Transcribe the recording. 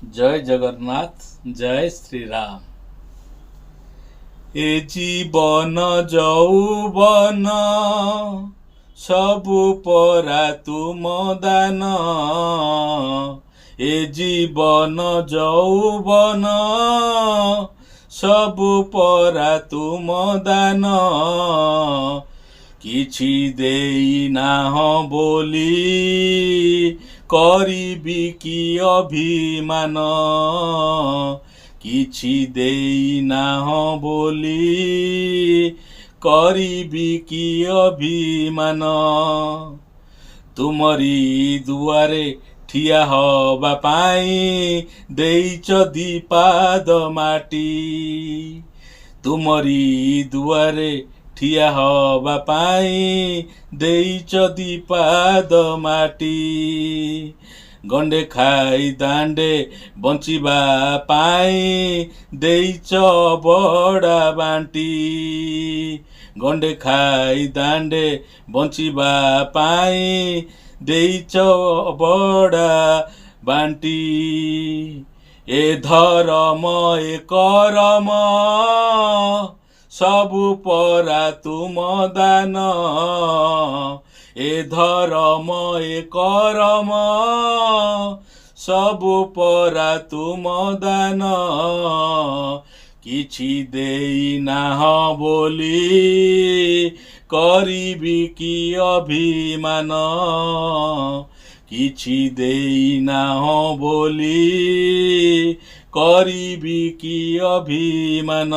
जय जगन्नाथ। जय श्री राम। ए जीवन यौवन सबु परा तुम दान। ए जीवन यौवन सबु परा तुम दान। किछि देई नाह बोली करिबी कि अभिमान। किछि देई नाह बोली करिबी कि अभिमान। तुमरी दुआरे ठिया हवा पाई देइच दीपाद माटी। तुमरी दुआरे ठिया हवा पाई देइच दीपाद माटी। गंडे खाई दांडे बंचिबा पाई देइच बड़ा बांटी। गंडे खाई दांडे बंचिबा पाई देइच बड़ा बांटी। ए धर्म ए करम सबु परा तुम दान। ए धर्म ए करम सबु परा तुम दान। किछि देई नाह बोली करिबी कि अभिमान। किछि देई नाह बोली करिबी कि अभिमान।